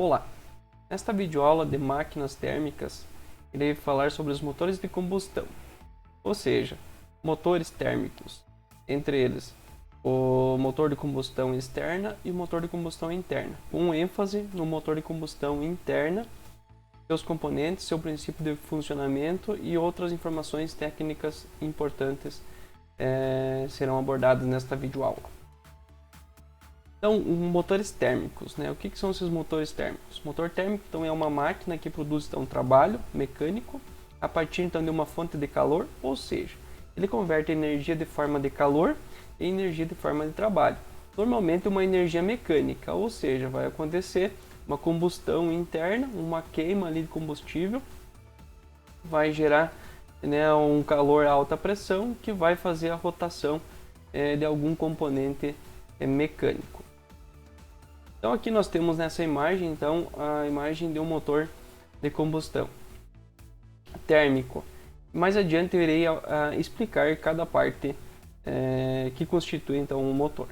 Olá! Nesta videoaula de máquinas térmicas, irei falar sobre os motores de combustão, ou seja, motores térmicos, entre eles o motor de combustão externa e o motor de combustão interna, com ênfase no motor de combustão interna, seus componentes, seu princípio de funcionamento e outras informações técnicas importantes serão abordadas nesta videoaula. Então, motores térmicos, né? O que são esses motores térmicos? O motor térmico então, é uma máquina que produz então, trabalho mecânico a partir então, de uma fonte de calor, ou seja, ele converte energia de forma de calor em energia de forma de trabalho. Normalmente uma energia mecânica, ou seja, vai acontecer uma combustão interna, uma queima ali de combustível, vai gerar um calor a alta pressão que vai fazer a rotação de algum componente mecânico. Então aqui nós temos nessa imagem então a imagem de um motor de combustão térmico. Mais adiante eu irei explicar cada parte que constitui então um motor.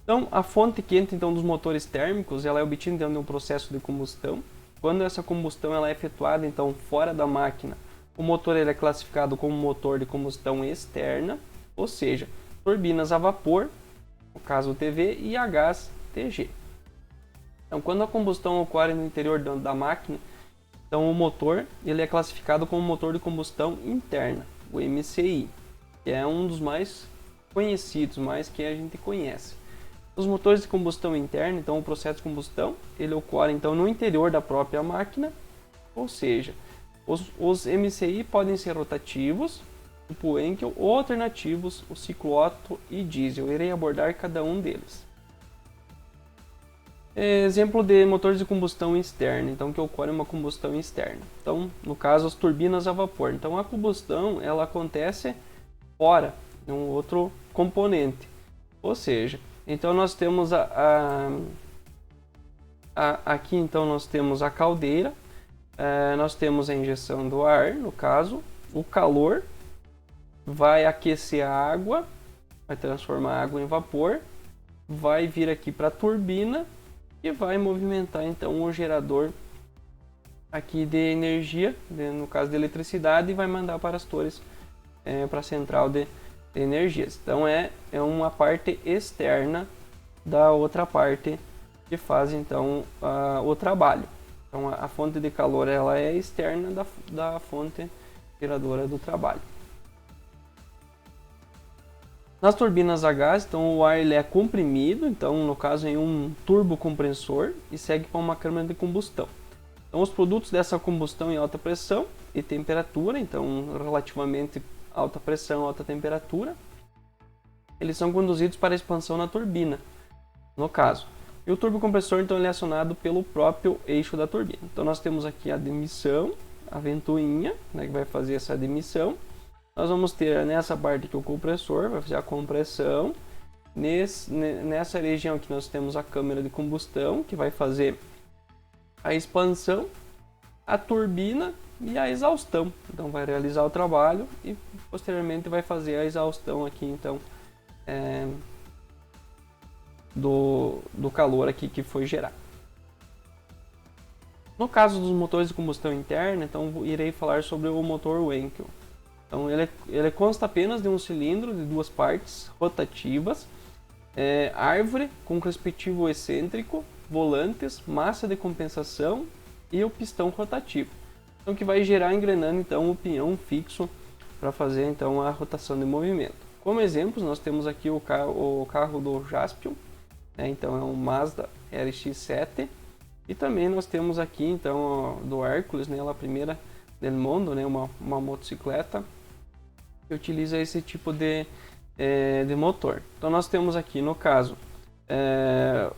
Então a fonte quente então dos motores térmicos ela é obtida então, de um processo de combustão. Quando essa combustão ela é efetuada então fora da máquina, o motor ele é classificado como motor de combustão externa, ou seja, turbinas a vapor, no caso TV, e a gás TG. Então, quando a combustão ocorre no interior da máquina, então o motor ele é classificado como motor de combustão interna, o MCI, que é um dos mais conhecidos, mais que a gente conhece. Os motores de combustão interna, então o processo de combustão, ele ocorre então no interior da própria máquina, ou seja, os MCI podem ser rotativos, tipo Enkel, ou alternativos, o ciclo Otto e diesel. Eu irei abordar cada um deles. Exemplo de motores de combustão externa, então que ocorre uma combustão externa. Então, no caso, as turbinas a vapor. Então, a combustão ela acontece fora, em um outro componente. Ou seja, então nós temos aqui então nós temos a caldeira, nós temos a injeção do ar, no caso, o calor vai aquecer a água, vai transformar a água em vapor, vai vir aqui para a turbina e vai movimentar então o gerador aqui de energia, no caso de eletricidade, e vai mandar para as torres, para a central de energias. Então é uma parte externa da outra parte que faz então o trabalho. Então a fonte de calor ela é externa da fonte geradora do trabalho. Nas turbinas a gás, então o ar ele é comprimido, então no caso em um turbocompressor, e segue para uma câmara de combustão. Então os produtos dessa combustão em alta pressão e temperatura, então relativamente alta pressão, alta temperatura, eles são conduzidos para a expansão na turbina, no caso. E o turbocompressor então ele é acionado pelo próprio eixo da turbina. Então nós temos aqui a demissão, a ventoinha, né, que vai fazer essa demissão. Nós vamos ter nessa parte aqui o compressor, vai fazer a compressão. Nessa região aqui nós temos a câmara de combustão, que vai fazer a expansão, a turbina e a exaustão. Então vai realizar o trabalho e posteriormente vai fazer a exaustão aqui então do calor aqui que foi gerado. No caso dos motores de combustão interna, então irei falar sobre o motor Wankel. Então ele consta apenas de um cilindro de duas partes rotativas, árvore com respectivo excêntrico, volantes, massa de compensação e o pistão rotativo. Então que vai gerar engrenando então o pinhão fixo para fazer então a rotação de movimento. Como exemplos nós temos aqui o carro do Jaspion, né? Então é um Mazda RX-7, e também nós temos aqui então do Hércules, né? A primeira del mundo, né? Uma motocicleta que utiliza esse tipo de motor. Então nós temos aqui no caso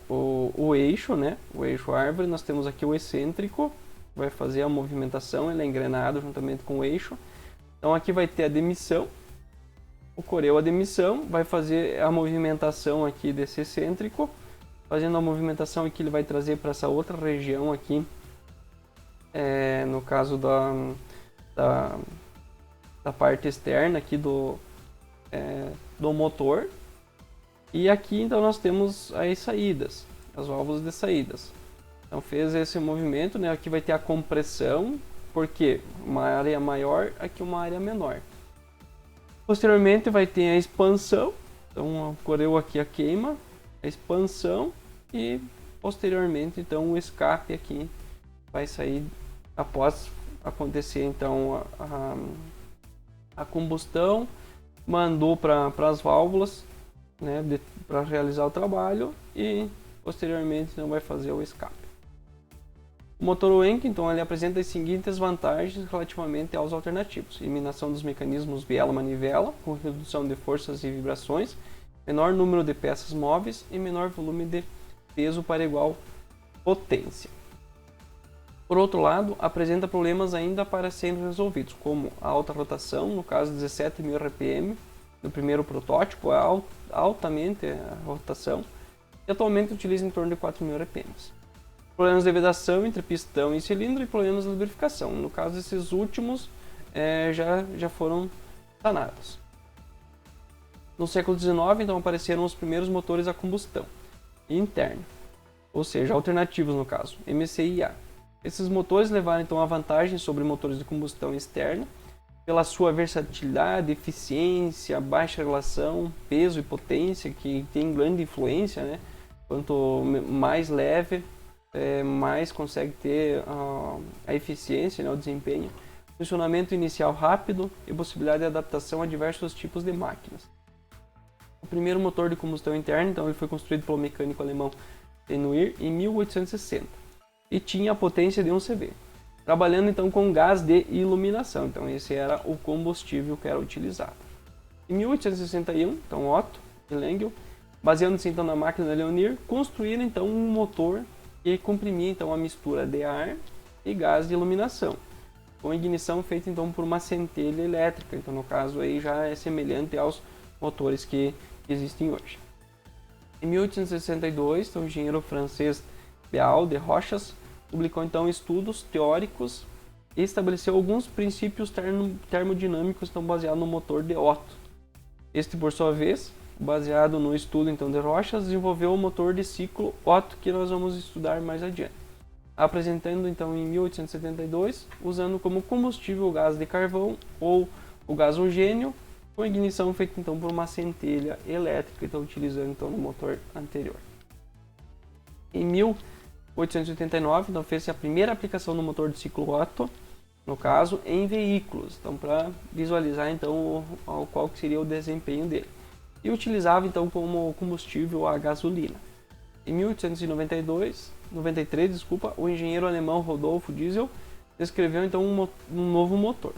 o eixo, né? O eixo árvore, nós temos aqui o excêntrico, vai fazer a movimentação, ele é engrenado juntamente com o eixo. Então aqui vai ter a demissão, ocorreu a demissão, vai fazer a movimentação aqui desse excêntrico, fazendo a movimentação aqui ele vai trazer para essa outra região aqui, no caso da parte externa aqui do motor. E aqui então nós temos as saídas, as válvulas de saídas. Então fez esse movimento, né? Aqui vai ter a compressão, porque uma área maior, aqui uma área menor. Posteriormente vai ter a expansão, então ocorreu aqui a queima, a expansão e posteriormente então o escape aqui vai sair após acontecer então a combustão, mandou para as válvulas, né, para realizar o trabalho e posteriormente então vai fazer o escape. O motor Wankel, então, ele apresenta as seguintes vantagens relativamente aos alternativos: eliminação dos mecanismos biela-manivela, com redução de forças e vibrações, menor número de peças móveis e menor volume de peso para igual potência. Por outro lado, apresenta problemas ainda para serem resolvidos, como a alta rotação, no caso 17.000 RPM, no primeiro protótipo, é altamente a rotação, e atualmente utiliza em torno de 4.000 RPM. Problemas de vedação entre pistão e cilindro e problemas de lubrificação. No caso, esses últimos já foram sanados. No século XIX, então, apareceram os primeiros motores a combustão interna, ou seja, alternativos no caso, MCIA. Esses motores levaram então a vantagem sobre motores de combustão externa pela sua versatilidade, eficiência, baixa relação, peso e potência, que tem grande influência, né? Quanto mais leve, mais consegue ter a eficiência, né, o desempenho, funcionamento inicial rápido e possibilidade de adaptação a diversos tipos de máquinas. O primeiro motor de combustão interna, então, ele foi construído pelo mecânico alemão Tenuir em 1860 e tinha a potência de 1 CV, trabalhando então com gás de iluminação. Então esse era o combustível que era utilizado. Em 1861, então Otto e Lengel, baseando-se então na máquina da Leonir, construíram então um motor que comprimia então a mistura de ar e gás de iluminação, com ignição feita então por uma centelha elétrica. Então no caso aí já é semelhante aos motores que existem hoje. Em 1862, então, o engenheiro francês Béal de Rochas publicou então estudos teóricos e estabeleceu alguns princípios termodinâmicos então, baseados no motor de Otto. Este, por sua vez, baseado no estudo então, de Rochas, desenvolveu o motor de ciclo Otto, que nós vamos estudar mais adiante, apresentando então em 1872, usando como combustível o gás de carvão ou o gasogênio, com ignição feita então por uma centelha elétrica, então utilizando então no motor anterior. Em 1889, então fez-se a primeira aplicação do motor de ciclo Otto, no caso em veículos, então para visualizar então qual que seria o desempenho dele. E utilizava então como combustível a gasolina. Em 1893, o engenheiro alemão Rodolfo Diesel descreveu então um novo motor.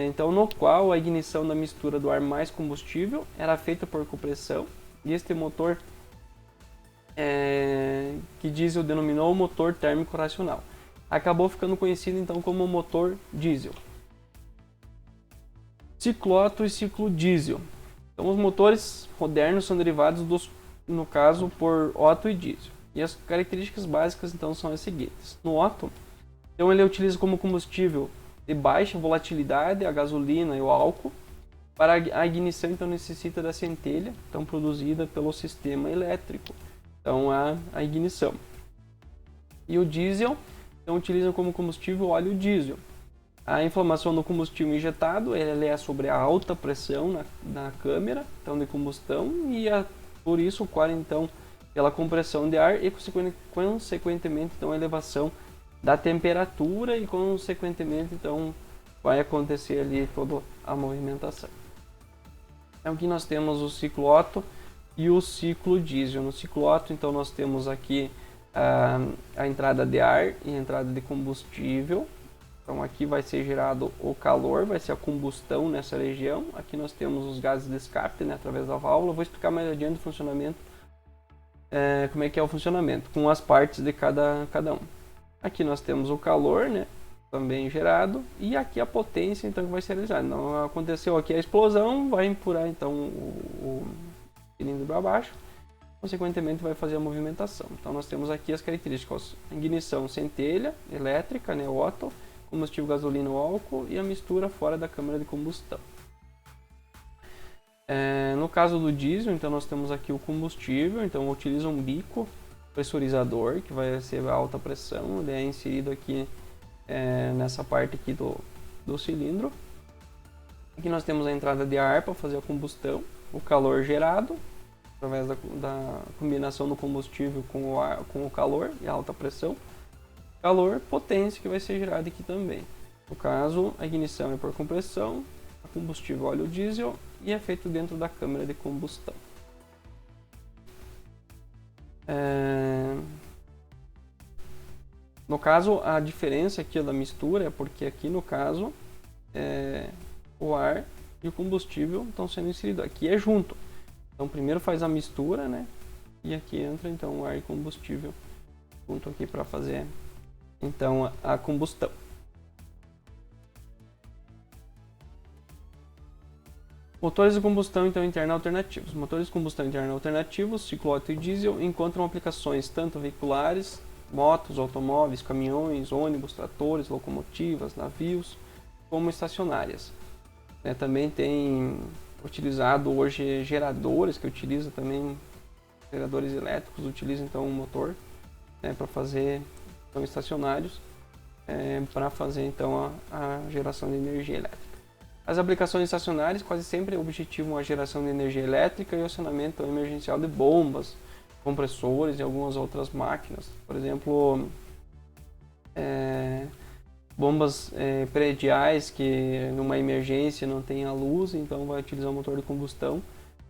Então, no qual a ignição da mistura do ar mais combustível era feita por compressão, e este motor que Diesel denominou motor térmico racional, acabou ficando conhecido então como motor diesel. Ciclo Otto e ciclo diesel. Então, os motores modernos são derivados no caso por Otto e diesel, e as características básicas então são as seguintes. No Otto, então ele utiliza como combustível de baixa volatilidade a gasolina e o álcool. Para a ignição então necessita da centelha, então produzida pelo sistema elétrico, então a ignição. E o diesel então utiliza como combustível o óleo diesel. A inflamação do combustível injetado é sobre a alta pressão na câmara então de combustão, e por isso ocorre então pela compressão de ar e consequentemente então a elevação da temperatura, e consequentemente então vai acontecer ali toda a movimentação. Então aqui nós temos o ciclo Otto e o ciclo diesel. No ciclo Otto então nós temos aqui a entrada de ar e a entrada de combustível. Então aqui vai ser gerado o calor, vai ser a combustão nessa região. Aqui nós temos os gases de escape, né, através da válvula. Vou explicar mais adiante o funcionamento, como é que é o funcionamento, com as partes de cada um. Aqui nós temos o calor, né, também gerado, e aqui a potência então que vai ser realizada. Então aconteceu aqui a explosão, vai empurrar então o cilindro para baixo, consequentemente vai fazer a movimentação. Então nós temos aqui as características: ignição centelha elétrica, né, Otto, combustível gasolina ou álcool, e a mistura fora da câmara de combustão. No caso do diesel, então nós temos aqui o combustível, então utiliza um bico pressurizador, que vai ser a alta pressão, ele é inserido aqui nessa parte aqui do cilindro. Aqui nós temos a entrada de ar para fazer a combustão, o calor gerado através da combinação do combustível com o calor e a alta pressão. Calor, potência, que vai ser gerado aqui também. No caso, a ignição é por compressão, a combustível óleo diesel e é feito dentro da câmara de combustão. No caso, a diferença aqui da mistura é porque aqui no caso o ar e o combustível estão sendo inseridos. Aqui é junto. Então primeiro faz a mistura, né? E aqui entra então o ar e combustível junto aqui para fazer então a combustão. Motores de combustão então interna alternativos. Motores de combustão interna alternativos, ciclo Otto e diesel, encontram aplicações tanto veiculares, motos, automóveis, caminhões, ônibus, tratores, locomotivas, navios, como estacionárias. Também tem utilizado hoje geradores, que utilizam também geradores elétricos, utilizam então um motor para fazer então, estacionários, para fazer então a geração de energia elétrica. As aplicações estacionárias quase sempre objetivam a geração de energia elétrica e o acionamento emergencial de bombas, compressores e algumas outras máquinas. Por exemplo, bombas prediais que numa emergência não tem a luz, então vai utilizar o motor de combustão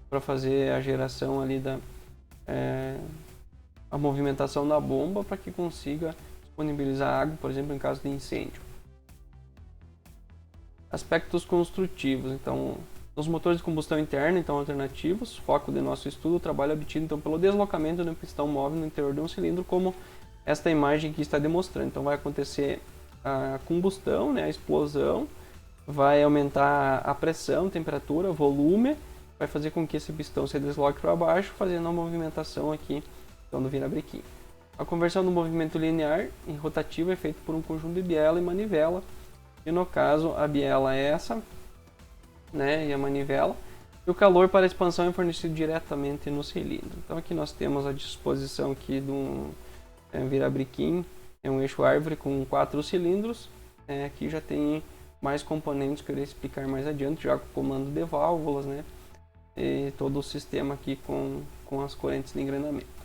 para fazer a geração ali a movimentação da bomba para que consiga disponibilizar água, por exemplo, em caso de incêndio. Aspectos construtivos, então, os motores de combustão interna, então alternativos, foco do nosso estudo, o trabalho obtido então pelo deslocamento de um pistão móvel no interior de um cilindro, como esta imagem aqui está demonstrando. Então vai acontecer a combustão, a explosão, vai aumentar a pressão, temperatura, volume, vai fazer com que esse pistão se desloque para baixo, fazendo a movimentação aqui então, do virabrequim. A conversão do movimento linear em rotativo é feita por um conjunto de biela e manivela, e no caso a biela é essa, e a manivela, e o calor para a expansão é fornecido diretamente no cilindro. Então aqui nós temos a disposição aqui de um virabrequim, é um eixo árvore com 4 cilindros. Aqui já tem mais componentes que eu irei explicar mais adiante, já com o comando de válvulas, e todo o sistema aqui com as correntes de engrenamento.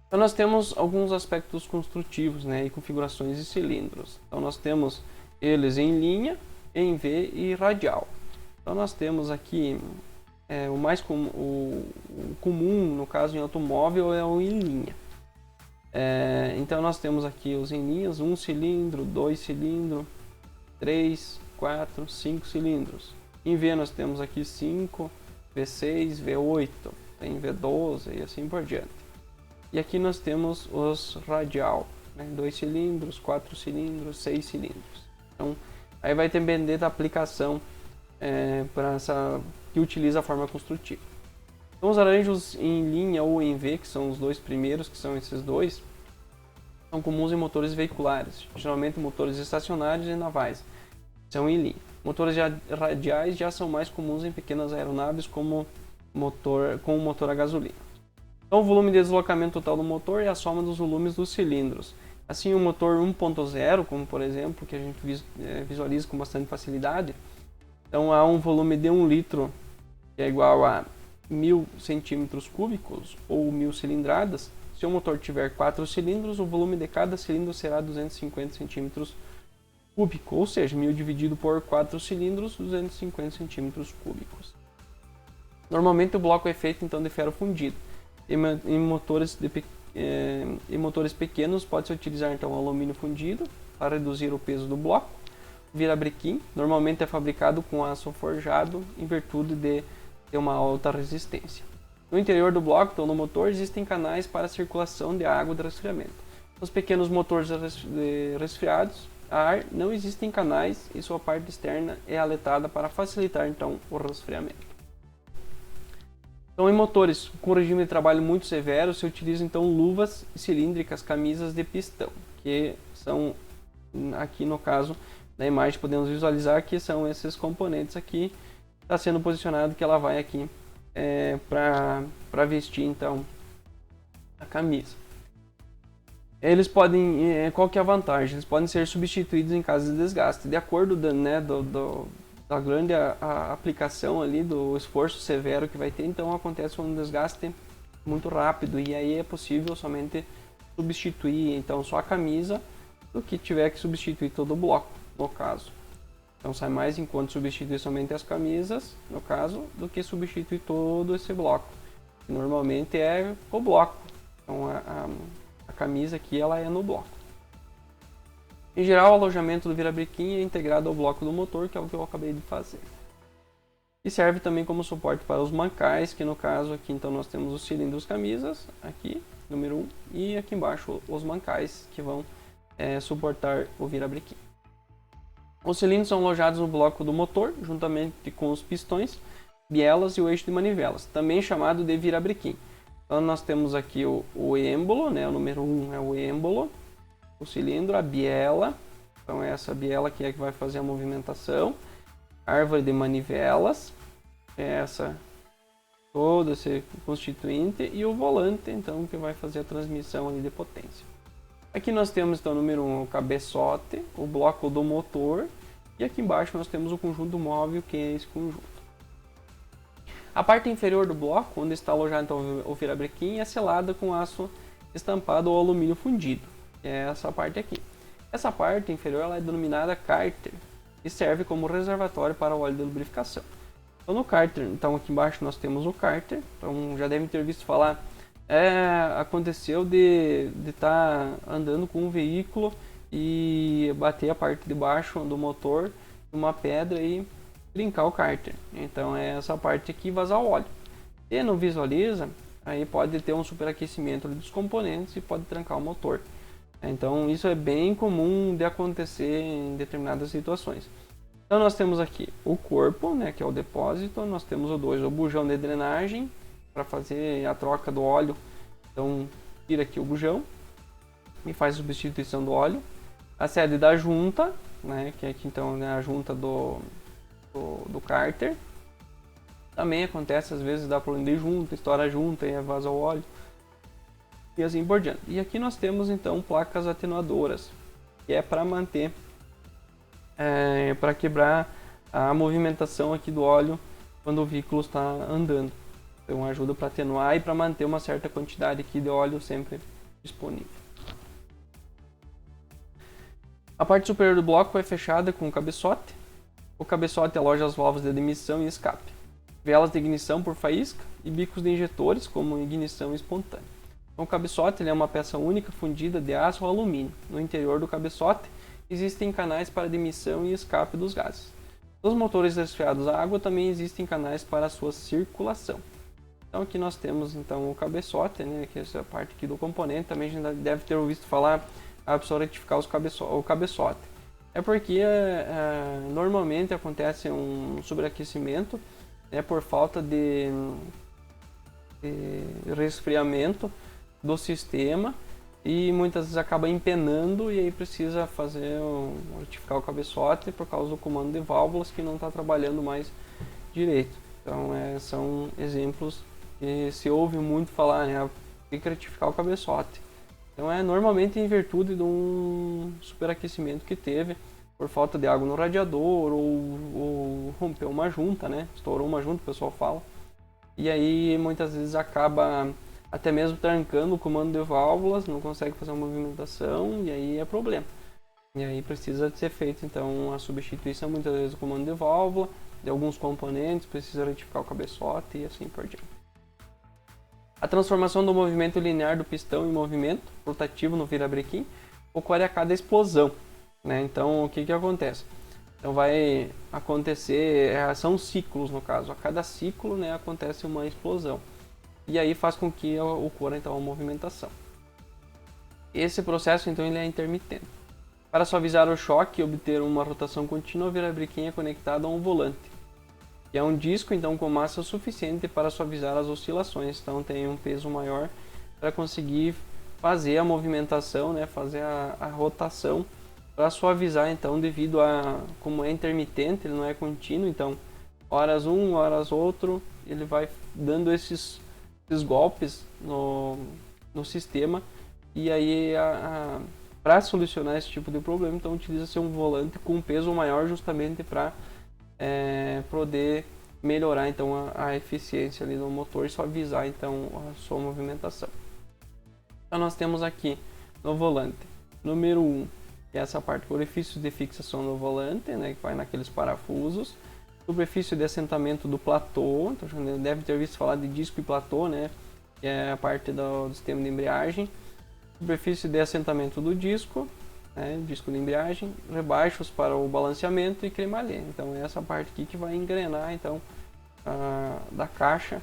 Então nós temos alguns aspectos construtivos e configurações de cilindros. Então nós temos eles em linha, em V e radial. Então nós temos aqui o mais comum, no caso em automóvel, é o em linha. Então nós temos aqui os em linhas, 1 cilindro, 2 cilindros, 3, 4, 5 cilindros. Em V nós temos aqui 5, V6, V8, tem V12 e assim por diante. E aqui nós temos os radial, 2 cilindros, 4 cilindros, 6 cilindros. Então aí vai depender da aplicação para essa que utiliza a forma construtiva. Então os arranjos em linha ou em V, que são os dois primeiros, que são esses dois, são comuns em motores veiculares, geralmente motores estacionários e navais, são em linha. Motores radiais já são mais comuns em pequenas aeronaves com motor a gasolina. Então o volume de deslocamento total do motor é a soma dos volumes dos cilindros. Assim o motor 1.0, como por exemplo, que a gente visualiza com bastante facilidade, então há um volume de 1 litro que é igual a 1000 centímetros cúbicos ou 1000 cilindradas. Se o motor tiver 4 cilindros, o volume de cada cilindro será 250 centímetros cúbicos, ou seja, 1000 dividido por 4 cilindros, 250 centímetros cúbicos. Normalmente o bloco é feito então de ferro fundido. Em motores pequenos pode-se utilizar então alumínio fundido para reduzir o peso do bloco. O virabrequim normalmente é fabricado com aço forjado em virtude de ter uma alta resistência. No interior do bloco, então no motor, existem canais para a circulação de água de resfriamento. Nos pequenos motores resfriados a ar não existem canais e sua parte externa é aletada para facilitar então o resfriamento. Então, em motores com regime de trabalho muito severo, se utiliza então luvas cilíndricas, camisas de pistão, que são, aqui no caso da imagem, podemos visualizar que são esses componentes aqui, está sendo posicionado que ela vai aqui para vestir então a camisa. Eles podem, qual que é a vantagem? Eles podem ser substituídos em caso de desgaste, de acordo da grande aplicação ali, do esforço severo que vai ter, então acontece um desgaste muito rápido e aí é possível somente substituir então só a camisa do que tiver que substituir todo o bloco, no caso. Então sai mais em conta substituir somente as camisas, no caso, do que substituir todo esse bloco. Normalmente é o bloco, então a camisa aqui ela é no bloco. Em geral, o alojamento do virabrequim é integrado ao bloco do motor, que é o que eu acabei de fazer. E serve também como suporte para os mancais, que no caso aqui então nós temos os cilindros camisas, aqui, número 1, e aqui embaixo os mancais, que vão suportar o virabrequim. Os cilindros são alojados no bloco do motor, juntamente com os pistões, bielas e o eixo de manivelas, também chamado de virabrequim. Então nós temos aqui o êmbolo, né, o número 1 é o êmbolo, o cilindro, a biela, então essa biela aqui é que vai fazer a movimentação, árvore de manivelas, essa todo esse constituinte, e o volante, então, que vai fazer a transmissão ali de potência. Aqui nós temos então o número 1, o cabeçote, o bloco do motor, e aqui embaixo nós temos o conjunto móvel, que é esse conjunto. A parte inferior do bloco, onde está alojado então o virabrequim, é selada com aço estampado ou alumínio fundido, que é essa parte aqui. Essa parte inferior ela é denominada cárter e serve como reservatório para o óleo de lubrificação. Então no cárter, então aqui embaixo nós temos o cárter, então já devem ter visto falar, aconteceu de estar andando com um veículo e bater a parte de baixo do motor numa pedra e brincar o cárter. Então é essa parte aqui vazar o óleo. Se não visualiza, aí pode ter um superaquecimento dos componentes e pode trancar o motor. Então isso é bem comum de acontecer em determinadas situações. Então nós temos aqui o corpo, né, que é o depósito, nós temos o 2, o bujão de drenagem, para fazer a troca do óleo. Então tira aqui o bujão e faz a substituição do óleo. A sede da junta, né, que é aqui então a junta do cárter. Também acontece às vezes, dá problema de junta, estoura a junta e vaza o óleo. E assim por diante. E aqui nós temos então placas atenuadoras, que é para manter, para quebrar a movimentação aqui do óleo quando o veículo está andando. Então ajuda para atenuar e para manter uma certa quantidade aqui de óleo sempre disponível. A parte superior do bloco é fechada com cabeçote. O cabeçote aloja as válvulas de admissão e escape, velas de ignição por faísca e bicos de injetores como ignição espontânea. Então, o cabeçote ele é uma peça única fundida de aço ou alumínio. No interior do cabeçote existem canais para admissão e escape dos gases. Nos motores resfriados a água também existem canais para a sua circulação. Então aqui nós temos então o cabeçote, né, que é essa parte aqui do componente. Também a gente deve ter ouvido falar a pessoa retificar o cabeçote. É porque normalmente acontece um sobreaquecimento, né, por falta de resfriamento do sistema e muitas vezes acaba empenando e aí precisa retificar o cabeçote por causa do comando de válvulas que não está trabalhando mais direito. Então são exemplos que se ouve muito falar, né, tem que retificar o cabeçote. Então normalmente em virtude de um superaquecimento que teve por falta de água no radiador ou rompeu uma junta, né? Estourou uma junta, o pessoal fala. E aí muitas vezes acaba até mesmo trancando o comando de válvulas, não consegue fazer uma movimentação e aí é problema. E aí precisa ser feita então a substituição muitas vezes do comando de válvula, de alguns componentes, precisa retificar o cabeçote e assim por diante. A transformação do movimento linear do pistão em movimento rotativo no virabrequim ocorre a cada explosão, né? Então o que acontece? Então vai acontecer, são ciclos no caso, a cada ciclo, né, acontece uma explosão. E aí faz com que ocorra então a movimentação. Esse processo então ele é intermitente. Para suavizar o choque e obter uma rotação contínua, o virabrequim é conectado a um volante, que é um disco então com massa suficiente para suavizar as oscilações. Então tem um peso maior para conseguir fazer a movimentação, né, fazer a rotação para suavizar então, devido a como é intermitente, ele não é contínuo, então horas um, horas outro, ele vai dando esses golpes no no sistema. E aí para solucionar esse tipo de problema, então utiliza-se um volante com um peso maior, justamente para poder melhorar então a eficiência ali no motor e suavizar então a sua movimentação. Então nós temos aqui no volante número 1, que é essa parte, orifício de fixação do volante, né, que vai naqueles parafusos, superfície de assentamento do platô, então já deve ter visto falar de disco e platô, né, que é a parte do sistema de embreagem, superfície de assentamento do disco, né, disco de embreagem, rebaixos para o balanceamento e cremalheira. Então é essa parte aqui que vai engrenar então da caixa,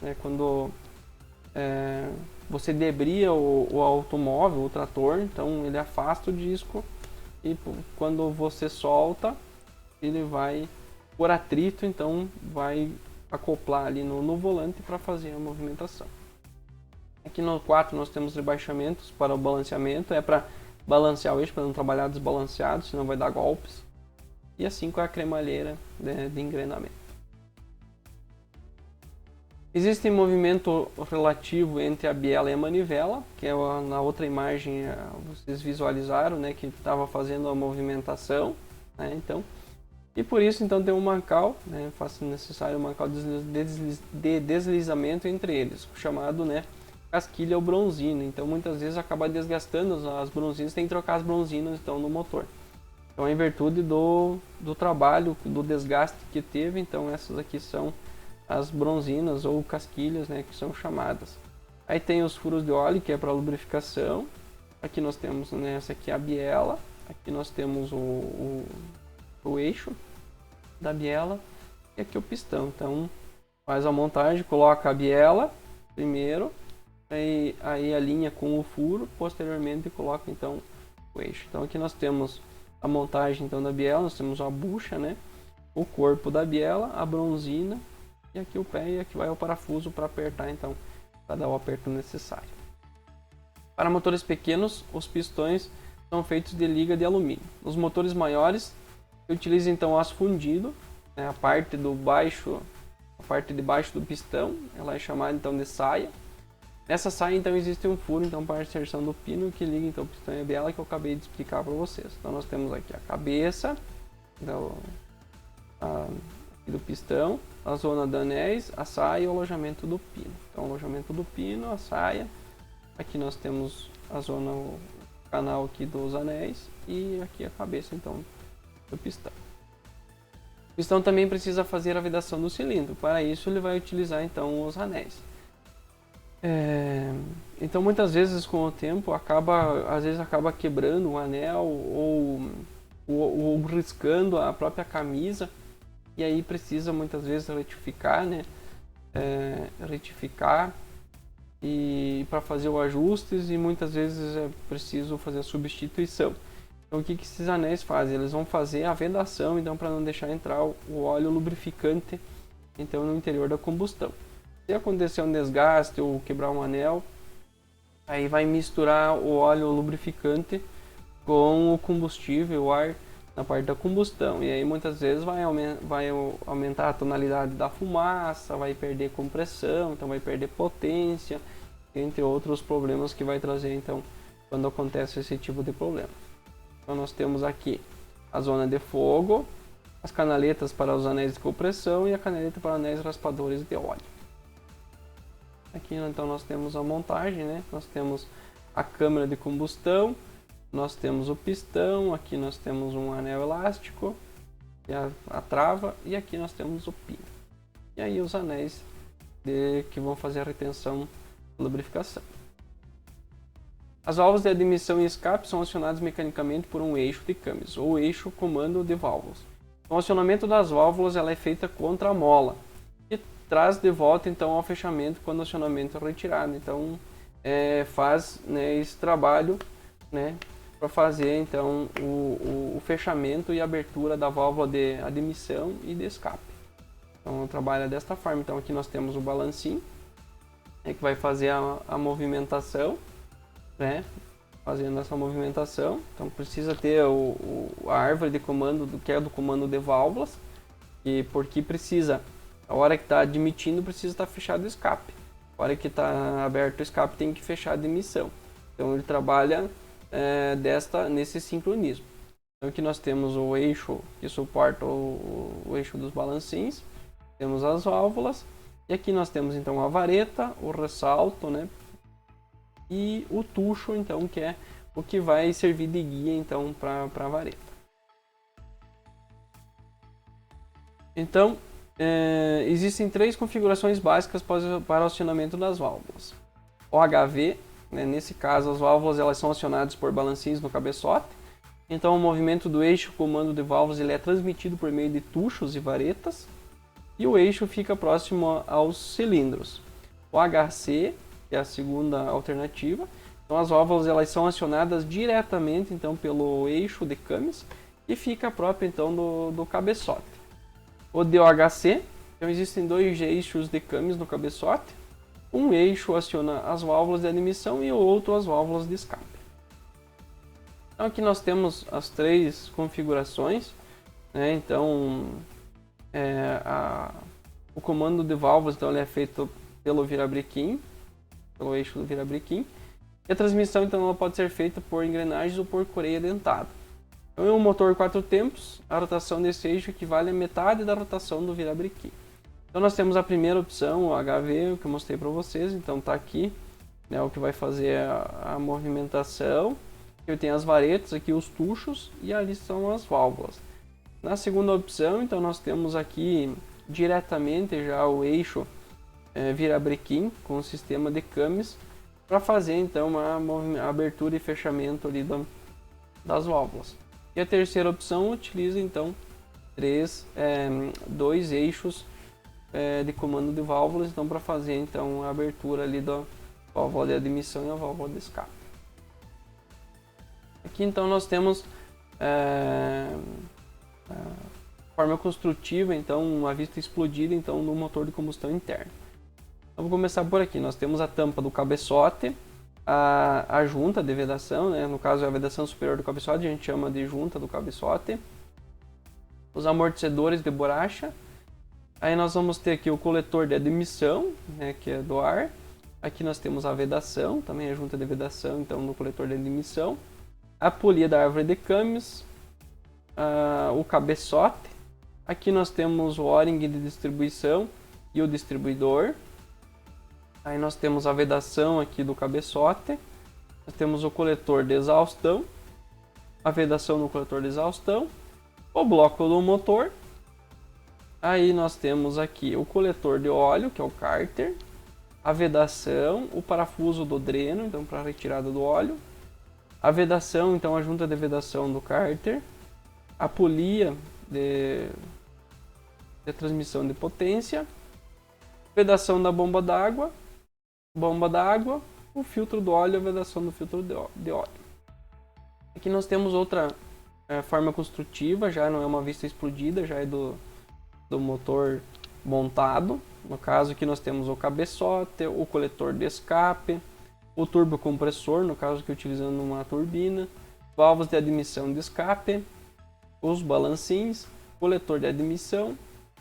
né, quando você debria o automóvel, o trator, então ele afasta o disco e quando você solta, ele vai, por atrito, então vai acoplar ali no volante para fazer a movimentação. Aqui no 4 nós temos rebaixamentos para o balanceamento, é para balancear o eixo, para não trabalhar desbalanceado, senão vai dar golpes. E assim com a cremalheira de engrenamento. Existe movimento relativo entre a biela e a manivela, que é na outra imagem vocês visualizaram, né, que estava fazendo a movimentação, né, então, e por isso então tem um mancal, né, faz necessário um mancal de deslizamento entre eles, chamado, né, casquilha ou bronzina. Então muitas vezes acaba desgastando as bronzinas, tem que trocar as bronzinas então no motor. Então em virtude do trabalho, do desgaste que teve, então essas aqui são as bronzinas ou casquilhas, né, que são chamadas. Aí tem os furos de óleo, que é para lubrificação. Aqui nós temos, né, essa aqui a biela. Aqui nós temos o eixo da biela e aqui o pistão. Então faz a montagem, coloca a biela primeiro, aí alinha com o furo, posteriormente coloca então o eixo. Então aqui nós temos a montagem então da biela, nós temos a bucha, né, o corpo da biela, a bronzina, e aqui o pé, e aqui vai o parafuso para apertar, então, para dar o aperto necessário. Para motores pequenos, os pistões são feitos de liga de alumínio. Os motores maiores, utilizam então aço fundido, né, a parte de baixo do pistão, ela é chamada então de saia. Nessa saia então existe um furo então para a inserção do pino que liga então o pistão e a biela, que eu acabei de explicar para vocês. Então nós temos aqui a cabeça do pistão, a zona de anéis, a saia e o alojamento do pino. Então, o alojamento do pino, a saia. Aqui nós temos a zona, o canal aqui dos anéis e aqui a cabeça então do pistão. O pistão também precisa fazer a vedação do cilindro. Para isso, ele vai utilizar então os anéis. Então, muitas vezes com o tempo às vezes acaba quebrando o anel ou riscando a própria camisa. E aí precisa muitas vezes retificar, né? Retificar e para fazer os ajustes, e muitas vezes é preciso fazer a substituição. Então o que esses anéis fazem? Eles vão fazer a vedação, então, para não deixar entrar o óleo lubrificante então no interior da combustão. Se acontecer um desgaste ou quebrar um anel, aí vai misturar o óleo lubrificante com o combustível, o ar, na parte da combustão, e aí muitas vezes vai aumentar a tonalidade da fumaça, vai perder compressão, então vai perder potência, entre outros problemas que vai trazer então quando acontece esse tipo de problema. Então nós temos aqui a zona de fogo, as canaletas para os anéis de compressão e a canaleta para anéis raspadores de óleo. Aqui então nós temos a montagem, né? Nós temos a câmara de combustão, nós temos o pistão, aqui nós temos um anel elástico, a trava, e aqui nós temos o pino. E aí os anéis que vão fazer a retenção e lubrificação. As válvulas de admissão e escape são acionadas mecanicamente por um eixo de câmbios, ou eixo comando de válvulas. O acionamento das válvulas ela é feita contra a mola, que traz de volta então ao fechamento quando o acionamento é retirado. Então faz, né, esse trabalho, né, para fazer então o fechamento e abertura da válvula de admissão e de escape. Então trabalha desta forma. Então aqui nós temos o balancinho, que vai fazer a movimentação, né? Fazendo essa movimentação. Então precisa ter a árvore de comando, que é do comando de válvulas, porque precisa, a hora que está admitindo, precisa estar fechado o escape. A hora que está aberto o escape tem que fechar a admissão. Então ele trabalha nesse sincronismo. Então aqui nós temos o eixo que suporta o eixo dos balancins, temos as válvulas, e aqui nós temos então a vareta, o ressalto, né? E o tucho, então, que é o que vai servir de guia então para a vareta. Então, existem 3 configurações básicas para o acionamento das válvulas. O HV, né, nesse caso as válvulas elas são acionadas por balancins no cabeçote. Então o movimento do eixo, comando de válvulas, ele é transmitido por meio de tuchos e varetas. E o eixo fica próximo aos cilindros. O HC, que é a segunda alternativa. Então as válvulas elas são acionadas diretamente então, pelo eixo de camis e fica próprio então do cabeçote. O DOHC, então existem 2 eixos de camis no cabeçote. Um eixo aciona as válvulas de admissão e o outro as válvulas de escape. Então aqui nós temos as 3 configurações, né? Então o comando de válvulas então, ele é feito pelo virabrequim, pelo eixo do virabrequim, e a transmissão então ela pode ser feita por engrenagens ou por correia dentada. Então, em um motor 4 tempos, a rotação desse eixo equivale a metade da rotação do virabrequim. Então nós temos a primeira opção, o HV, o que eu mostrei para vocês, então está aqui, né, o que vai fazer a movimentação. Eu tenho as varetas, aqui os tuchos, e ali são as válvulas. Na segunda opção, então nós temos aqui diretamente já o eixo virabrequim com o sistema de camis para fazer então a abertura e fechamento ali das válvulas. E a terceira opção utiliza então 2 eixos de comando de válvulas então para fazer então a abertura ali da válvula de admissão e a válvula de escape. Aqui então nós temos forma construtiva, então uma vista explodida então no motor de combustão interna. Então vou começar por aqui. Nós temos a tampa do cabeçote, a junta de vedação, né? No caso é a vedação superior do cabeçote, a gente chama de junta do cabeçote. Os amortecedores de borracha. Aí nós vamos ter aqui o coletor de admissão, né, que é do ar. Aqui nós temos a vedação, também a junta de vedação, então no coletor de admissão. A polia da árvore de camis, o cabeçote. Aqui nós temos o O-ring de distribuição e o distribuidor. Aí nós temos a vedação aqui do cabeçote. Nós temos o coletor de exaustão, a vedação no coletor de exaustão, o bloco do motor. Aí nós temos aqui o coletor de óleo, que é o cárter, a vedação, o parafuso do dreno, então para a retirada do óleo, a vedação, então a junta de vedação do cárter, a polia de transmissão de potência, vedação da bomba d'água, o filtro do óleo e a vedação do filtro de óleo. Aqui nós temos outra forma construtiva, já não é uma vista explodida, já é do motor montado. No caso aqui nós temos o cabeçote, o coletor de escape, o turbocompressor, no caso aqui utilizando uma turbina, válvulas de admissão de escape, os balancins, coletor de admissão,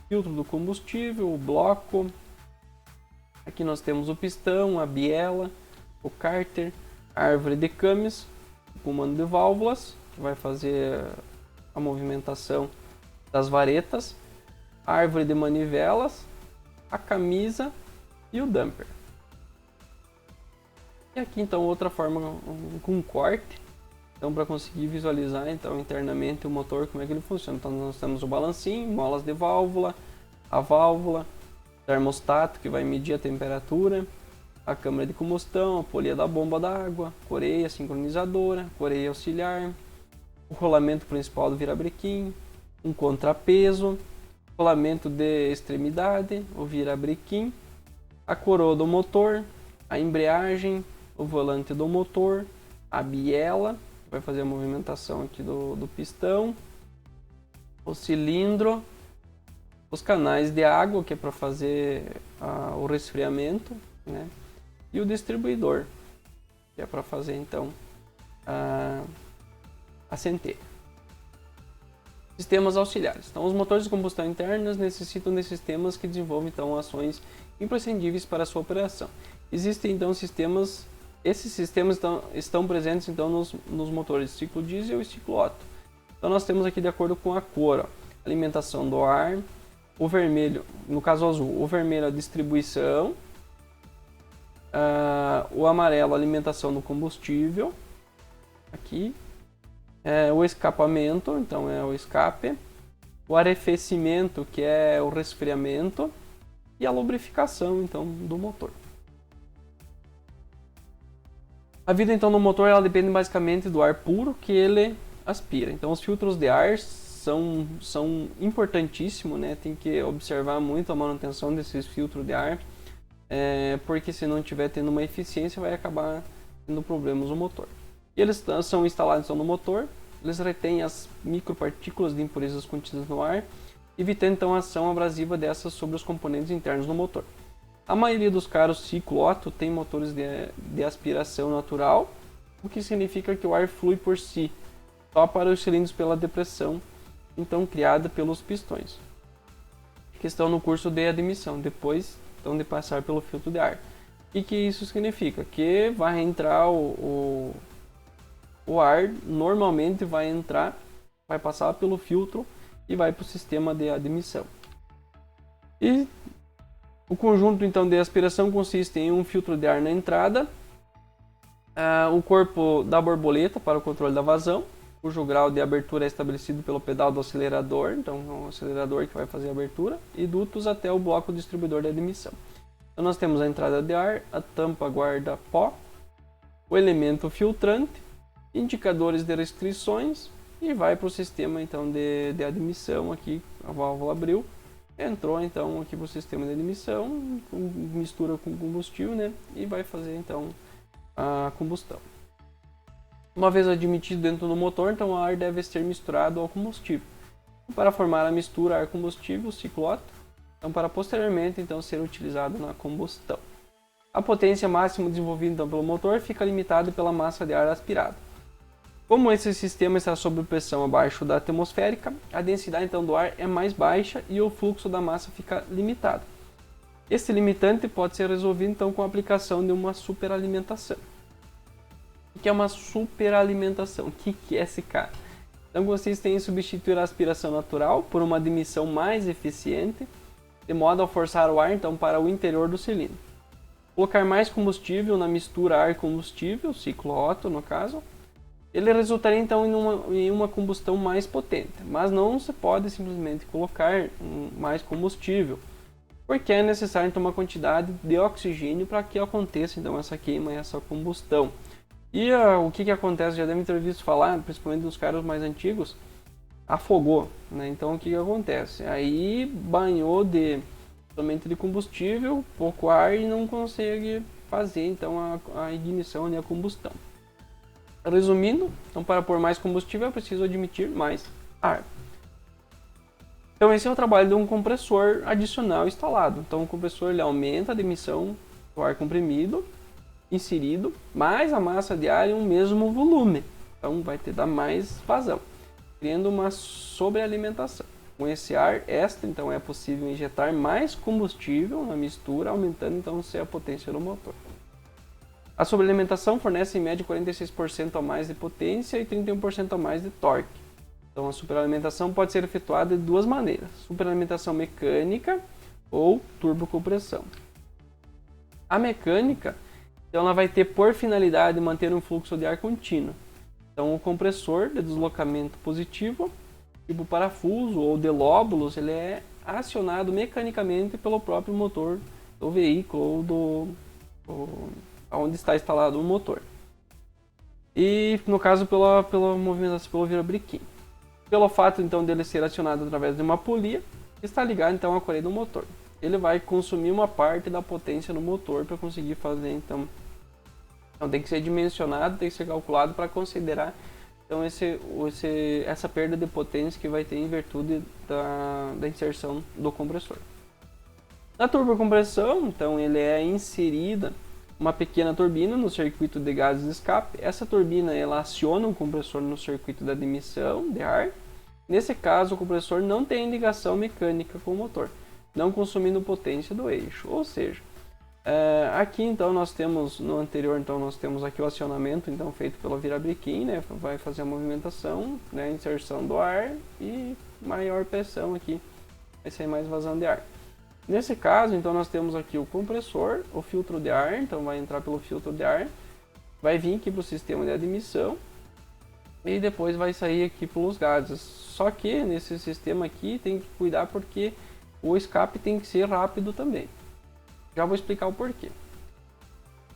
filtro do combustível, o bloco. Aqui nós temos o pistão, a biela, o cárter, a árvore de camis, o comando de válvulas, que vai fazer a movimentação das varetas, a árvore de manivelas, a camisa e o damper. E aqui então outra forma com corte, então para conseguir visualizar então internamente o motor, como é que ele funciona. Então nós temos o balancinho, molas de válvula, a válvula, termostato que vai medir a temperatura, a câmara de combustão, a polia da bomba d'água, coreia sincronizadora, coreia auxiliar, o rolamento principal do virabrequim, um contrapeso, rolamento de extremidade, o virabrequim, a coroa do motor, a embreagem, o volante do motor, a biela, que vai fazer a movimentação aqui do pistão, o cilindro, os canais de água, que é para fazer o resfriamento, né? E o distribuidor, que é para fazer então a centelha. Sistemas auxiliares. Então, os motores de combustão internas necessitam de sistemas que desenvolvem então ações imprescindíveis para a sua operação. Existem então sistemas, esses sistemas estão presentes então nos motores de ciclo diesel e ciclo Otto. Então, nós temos aqui de acordo com a cor, ó, alimentação do ar, o vermelho, no caso azul, o vermelho a distribuição, o amarelo a alimentação do combustível, aqui. O escapamento, então é o escape, o arrefecimento, que é o resfriamento, e a lubrificação, então, do motor. A vida, então, do motor ela depende basicamente do ar puro que ele aspira. Então, os filtros de ar são importantíssimos, né? Tem que observar muito a manutenção desses filtros de ar, porque se não estiver tendo uma eficiência, vai acabar tendo problemas no motor. E eles são instalados então, no motor, eles retêm as micropartículas de impurezas contidas no ar, evitando então a ação abrasiva dessas sobre os componentes internos do motor. A maioria dos carros ciclo Otto tem motores de aspiração natural, o que significa que o ar flui por si, só para os cilindros pela depressão, então criada pelos pistões, que estão no curso de admissão, depois então, de passar pelo filtro de ar. E que isso significa? Que vai entrar o ar normalmente vai entrar, vai passar pelo filtro e vai para o sistema de admissão. E o conjunto então de aspiração consiste em um filtro de ar na entrada, o corpo da borboleta para o controle da vazão, cujo grau de abertura é estabelecido pelo pedal do acelerador, então é o acelerador que vai fazer a abertura, e dutos até o bloco distribuidor de admissão. Então nós temos a entrada de ar, a tampa guarda-pó, o elemento filtrante, indicadores de restrições e vai para o sistema então de admissão. Aqui a válvula abriu, entrou então aqui para o sistema de admissão, mistura com combustível, né, e vai fazer então a combustão. Uma vez admitido dentro do motor, então o ar deve ser misturado ao combustível para formar a mistura ar-combustível, ciclo Otto, então para posteriormente então ser utilizado na combustão. A potência máxima desenvolvida então, pelo motor fica limitada pela massa de ar aspirado. Como esse sistema está sob pressão abaixo da atmosférica, a densidade então, do ar é mais baixa e o fluxo da massa fica limitado. Este limitante pode ser resolvido então, com a aplicação de uma superalimentação. O que é uma superalimentação? O que é esse cara? Então consiste em substituir a aspiração natural por uma admissão mais eficiente, de modo a forçar o ar então, para o interior do cilindro. Colocar mais combustível na mistura ar-combustível, ciclo Otto no caso, ele resultaria então em uma combustão mais potente, mas não se pode simplesmente colocar mais combustível, porque é necessário então uma quantidade de oxigênio para que aconteça então essa queima e essa combustão. E o que acontece, já devem ter visto falar, principalmente dos carros mais antigos, afogou, né? Então o que acontece? Aí banhou somente de combustível, pouco ar e não consegue fazer então a ignição e a combustão. Resumindo, então para pôr mais combustível é preciso admitir mais ar. Então esse é o trabalho de um compressor adicional instalado. Então o compressor ele aumenta a admissão do ar comprimido, inserido, mais a massa de ar em um mesmo volume. Então vai dar mais vazão, criando uma sobrealimentação. Com esse ar extra, então é possível injetar mais combustível na mistura, aumentando então a potência do motor. A sobrealimentação fornece em média 46% a mais de potência e 31% a mais de torque. Então a superalimentação pode ser efetuada de duas maneiras: superalimentação mecânica ou turbocompressão. A mecânica, então, ela vai ter por finalidade manter um fluxo de ar contínuo. Então o compressor de deslocamento positivo, tipo parafuso ou de lóbulos, ele é acionado mecanicamente pelo próprio motor do veículo ou onde está instalado o motor. E no caso pela movimentação pelo virabrequim. Pelo fato então dele ser acionado através de uma polia, está ligado então à correia do motor. Ele vai consumir uma parte da potência no motor para conseguir fazer então tem que ser dimensionado, tem que ser calculado para considerar então essa perda de potência que vai ter em virtude da inserção do compressor. Na turbocompressão, então ele é inserida uma pequena turbina no circuito de gases de escape. Essa turbina ela aciona um compressor no circuito da admissão de ar Nesse caso, o compressor não tem ligação mecânica com o motor, não consumindo potência do eixo. Ou seja, aqui então nós temos, no anterior então nós temos aqui o acionamento então feito pelo virabrequim, né, vai fazer a movimentação, né, inserção do ar e maior pressão aqui, vai sair mais vazão de ar. Nesse caso então nós temos aqui o compressor, o filtro de ar, então vai entrar pelo filtro de ar, vai vir aqui para o sistema de admissão e depois vai sair aqui pelos gases. Só que nesse sistema aqui tem que cuidar porque o escape tem que ser rápido também. Já vou explicar o porquê.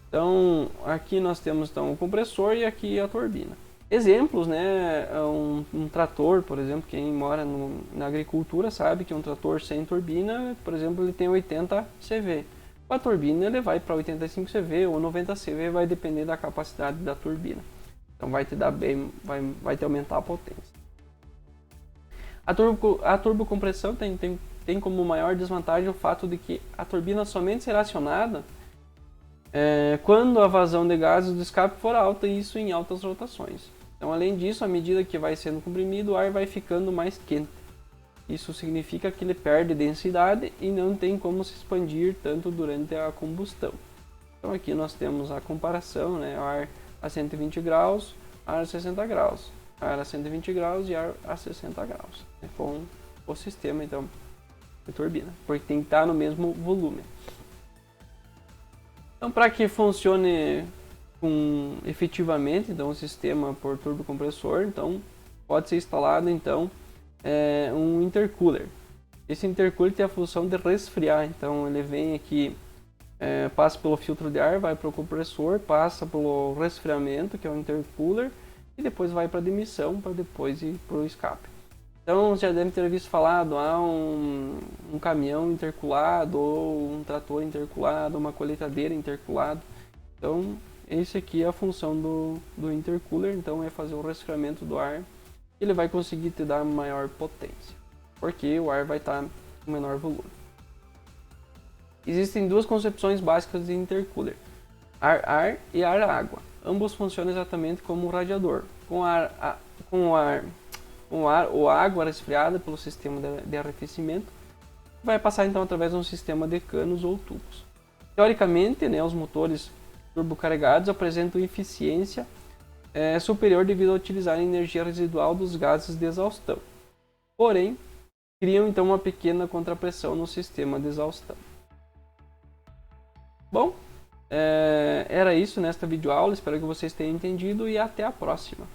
Então aqui nós temos então o compressor e aqui a turbina. Exemplos, né, um trator, por exemplo, quem mora na agricultura sabe que um trator sem turbina, por exemplo, ele tem 80 CV. Com a turbina ele vai para 85 CV ou 90 CV, vai depender da capacidade da turbina. Então vai te dar bem, vai te aumentar a potência. A turbocompressão tem como maior desvantagem o fato de que a turbina somente será acionada quando a vazão de gases do escape for alta, e isso em altas rotações. Então, além disso, à medida que vai sendo comprimido, o ar vai ficando mais quente. Isso significa que ele perde densidade e não tem como se expandir tanto durante a combustão. Então aqui nós temos a comparação, né? Ar a 120 graus, ar a 60 graus, ar a 120 graus e ar a 60 graus, né? Com o sistema então de turbina, porque tem que estar no mesmo volume. Então, para que funcione efetivamente então o sistema por turbocompressor, então pode ser instalado então um intercooler. Esse intercooler tem a função de resfriar, então ele vem aqui, passa pelo filtro de ar, vai para o compressor, passa pelo resfriamento, que é o intercooler, e depois vai para a admissão, para depois ir para o escape. Então você já deve ter visto falar um caminhão intercoolado, ou um trator intercoolado, uma colheitadeira intercoolado. Então esse aqui é a função do intercooler, então é fazer o resfriamento do ar. Ele vai conseguir te dar maior potência, porque o ar vai estar com menor volume. Existem duas concepções básicas de intercooler: ar-ar e ar-água. Ambos funcionam exatamente como um radiador, com ar ou água resfriada pelo sistema de arrefecimento, vai passar então através de um sistema de canos ou tubos. Teoricamente, né, os motores turbocarregados apresentam eficiência superior devido a utilizar a energia residual dos gases de exaustão. Porém, criam então uma pequena contrapressão no sistema de exaustão. Bom, era isso nesta videoaula, espero que vocês tenham entendido e até a próxima.